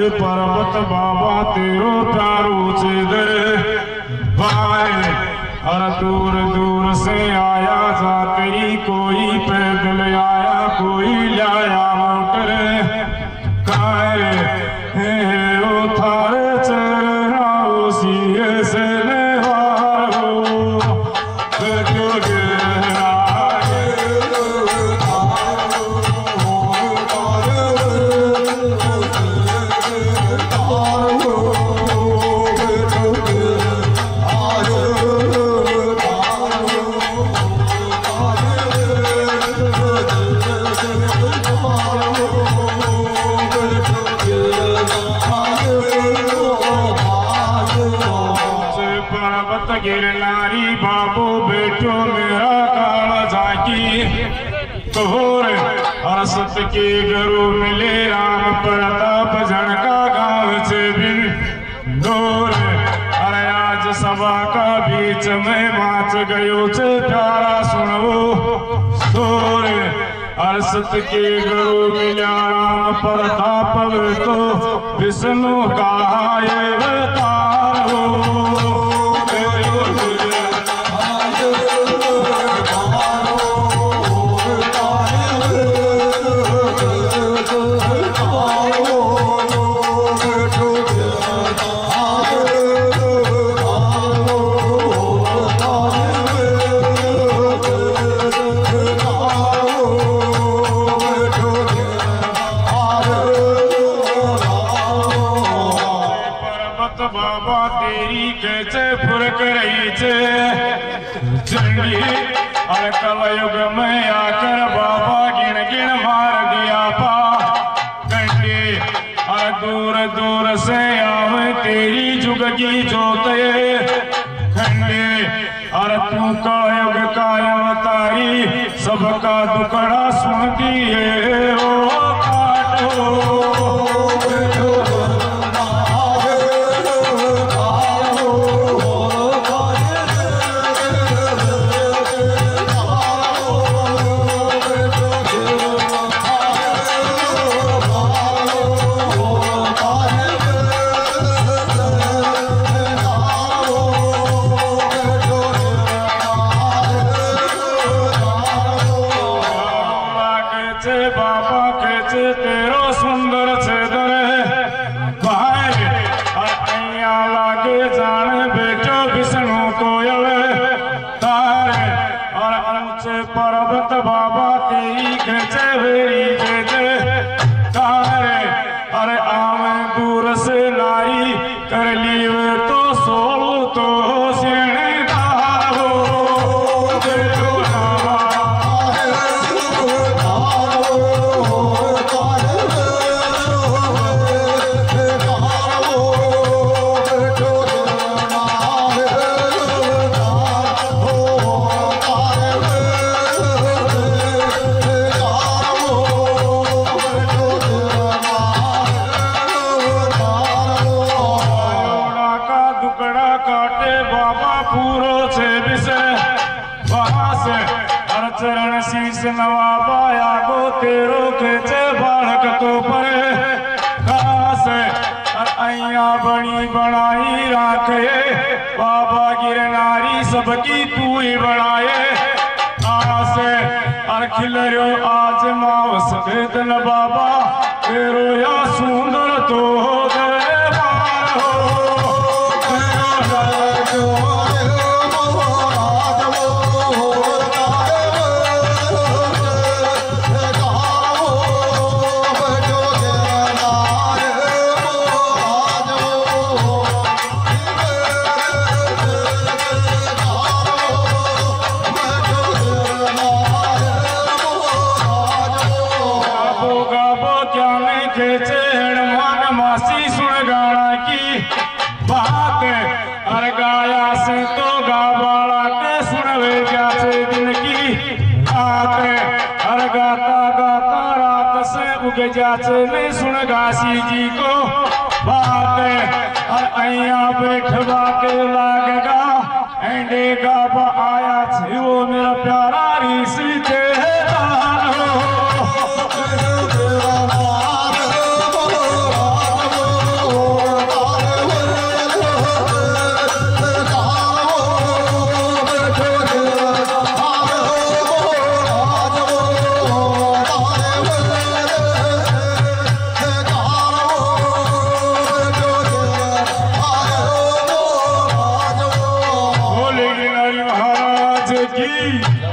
पर्वत बाबा तेरो प्यारो चेदर भाई और दूर दूर से आया जातरी कोई पैदल आया कोई लाया मोटर काहे ओ थारे चरना उसी से गिरनारी बाबू बेटो मेरा काला झाकी तोर हरसत के गुरु मिले राम प्रताप झणका गांव से बिन दूर अरे आज सभा का बीच में माच गयो से प्यारा सुनो दूर हरसत के गुरु मिला राम प्रताप तो विष्णु का बाबा तेरी कैसे फुरक रही चंडी और कलयुग में आकर बाबा गिन गिन मार दिया पा कंडी और दूर दूर से आवे तेरी जुग की जोते खंडे और तू कलयुग का अवतारी सबका दुखड़ा सुनती है ओ काटो बाबा कैसे तेरो सुंदर छेदर भाई अया लागे जाने बेटो विष्णु कोयल तारे और ऊंचे पर्वत बाबा तेरी कैसे वेरी जय तारे अरे आवे दूर से नारी कर ली तो सोलो तो सेने चरण शीश नवाबाया गो तेरो खेचे बालक तो परे घास अया बड़ी बनाई राखे बाबा गिरनारी सबकी तू ही बनाए आस और खिलरो आज माव सफेदन बाबा तेरो या सुंदर तो मासी सुन गाना की बात हर गाया से तो गावाला के सुनवे जाते दिन की बात हर गाता गाता रात से उग जाते नहीं सुन गासी जी को बात हर अया बैठवा के लागेगा एंडे गावा आया छे वो मेरा प्यारा ऋषि थे की